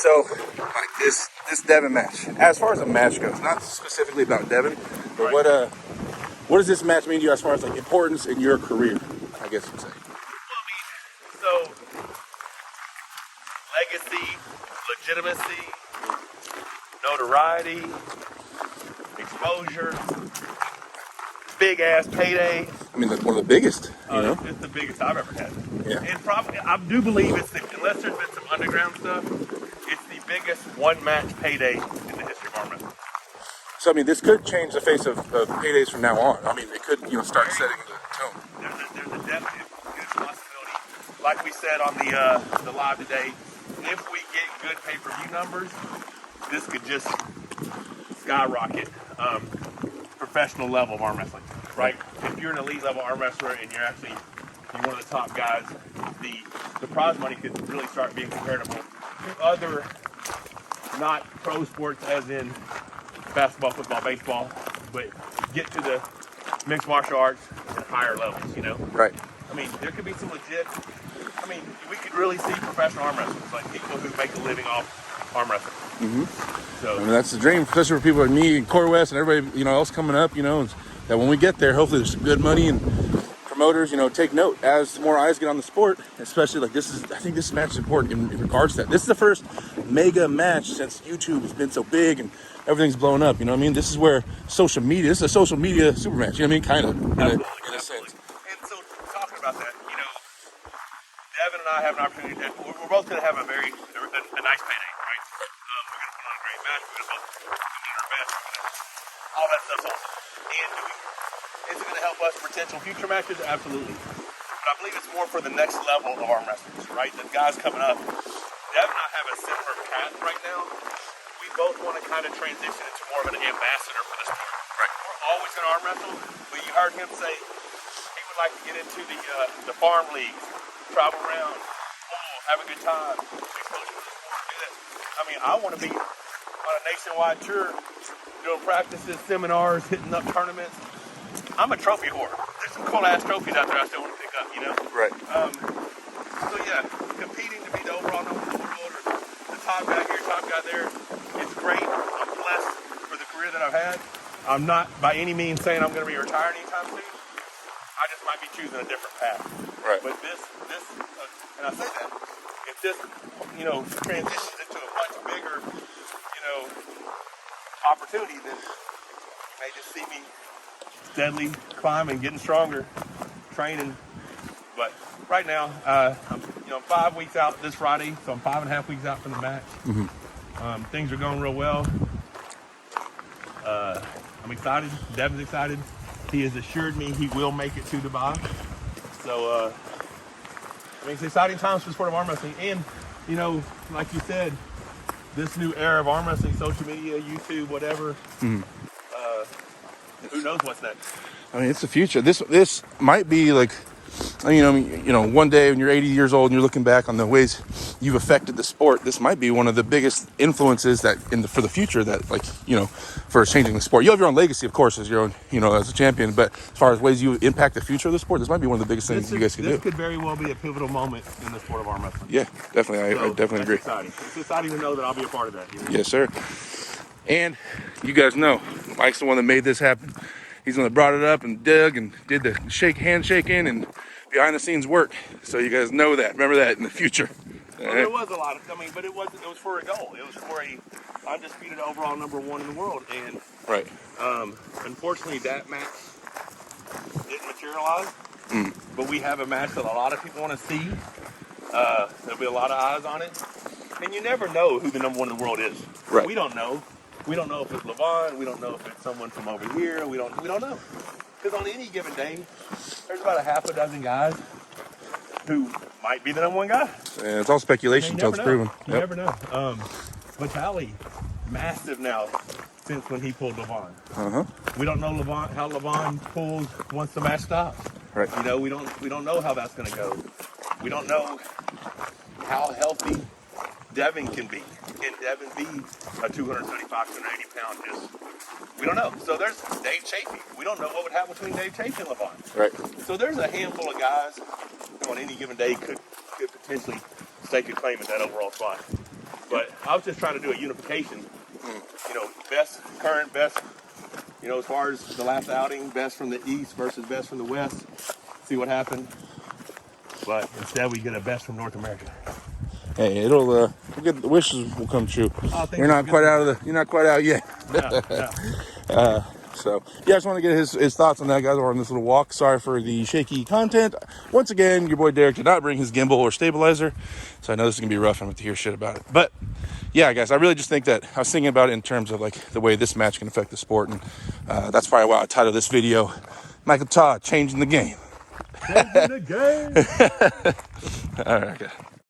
So, like this Devin match. As far as a match goes, not specifically about Devin, but what does this match mean to you as far as like importance in your career? I guess you'd say. Well, I mean, so legacy, legitimacy, notoriety, exposure, big ass payday. I mean, that's one of the biggest. You know? It's the biggest I've ever had. Yeah. And probably, I do believe unless there's been some underground stuff, it's the biggest one match payday in the history of arm wrestling. So I mean, this could change the face of paydays from now on. I mean, it could start setting the tone. There's a definite good possibility. Like we said on the live today, if we get good pay-per-view numbers, this could just skyrocket professional level of arm wrestling, right? If you're an elite level arm wrestler and you're one of the top guys, the prize money could really start being comparable to other not pro sports, as in basketball, football, baseball, but get to the mixed martial arts at higher levels, Right. I mean, there could be some legit, we could really see professional arm wrestlers, like people who make a living off arm wrestling. Mm-hmm. So, I mean, that's the dream, especially for people like me and Core West and everybody, else coming up, is that when we get there, hopefully there's some good money and promoters, take note as more eyes get on the sport, especially like I think this match is important in regards to that. This is the first mega match since YouTube has been so big and everything's blowing up, This is where social media, this is a social media super match, kind of, in a sense. And so, talking about that, Devin and I have an opportunity we're both going to have a nice payday, right? We're going to put on a great match, we're going to both come in our best, all that stuff's awesome. And is it going to help us in potential future matches? Absolutely. But I believe it's more for the next level of arm wrestlers, right? The guys coming up. Devin and I have a similar path right now. We both want to kind of transition into more of an ambassador for the sport. Right. We're always going to arm wrestle, but you heard him say he would like to get into the farm leagues, travel around, have a good time, exposure to the sport, do that. I want to be on a nationwide tour, doing practices, seminars, hitting up tournaments. I'm a trophy whore. There's some cool ass trophies out there I still want to pick up, Right. So yeah, competing to be the overall number one world or the top guy here, top guy there, it's great. I'm blessed for the career that I've had. I'm not by any means saying I'm going to be retired anytime soon. I just might be choosing a different path. Right. But this, and I say that, if this, transitions into a much bigger, opportunity, then you may just see me steadily climbing, getting stronger, training. But right now, I'm 5 weeks out this Friday, so I'm 5.5 weeks out from the match. Mm-hmm. Things are going real well. I'm excited. Devin's excited. He has assured me he will make it to Dubai. So, it's exciting times for the sport of arm wrestling. And, like you said, this new era of arm wrestling, social media, YouTube, whatever. Mm-hmm. Who knows what's next? It's the future. This might be like, one day when you're 80 years old and you're looking back on the ways you've affected the sport, this might be one of the biggest influences for the future for changing the sport. You have your own legacy, of course, as your own, as a champion. But as far as ways you impact the future of the sport, this might be one of the biggest things you guys can do. This could very well be a pivotal moment in the sport of arm wrestling. Yeah, definitely. I definitely agree. Exciting. It's exciting to know that I'll be a part of that. Yes, sir. And you guys know, Mike's the one that made this happen. He's the one that brought it up and did the handshaking and behind the scenes work. So you guys know that. Remember that in the future. Well, there was a lot of, but it was for a goal. It was for a undisputed overall number one in the world. And right. Unfortunately, that match didn't materialize. But we have a match that a lot of people want to see. There'll be a lot of eyes on it. And you never know who the number one in the world is. Right. We don't know. We don't know if it's Levon. We don't know if it's someone from over here. We don't know. Because on any given day, there's about a half a dozen guys who might be the number one guy. Yeah, it's all speculation until it's proven. You never know. Vitali, massive now since when he pulled Levon. Uh-huh. We don't know how Levon pulls once the match stops. Right. We don't know how that's going to go. We don't know how healthy Devin can be. Can Devin be a 275, 280 pound we don't know. So there's Dave Chafee. We don't know what would happen between Dave Chafee and Levon. Right. So there's a handful of guys who on any given day could potentially stake a claim at that overall spot. But I was just trying to do a unification. You know, best current, best. You know, as far as the last outing, best from the east versus best from the west. See what happened. But instead, we get a best from North America. Hey, it'll we'll get the wishes will come true. Oh, thank You're you. not quite out of the. You're not quite out yet. Yeah. So yeah, I just want to get his thoughts on that, guys. We're on this little walk. Sorry for the shaky content. Once again, your boy Derek did not bring his gimbal or stabilizer, so I know this is gonna be rough. I'm going to hear shit about it, but yeah, guys, I really just think that I was thinking about it in terms of like the way this match can affect the sport, and that's probably why I titled this video "Michael Todd Changing the Game." Changing the game. All right, okay.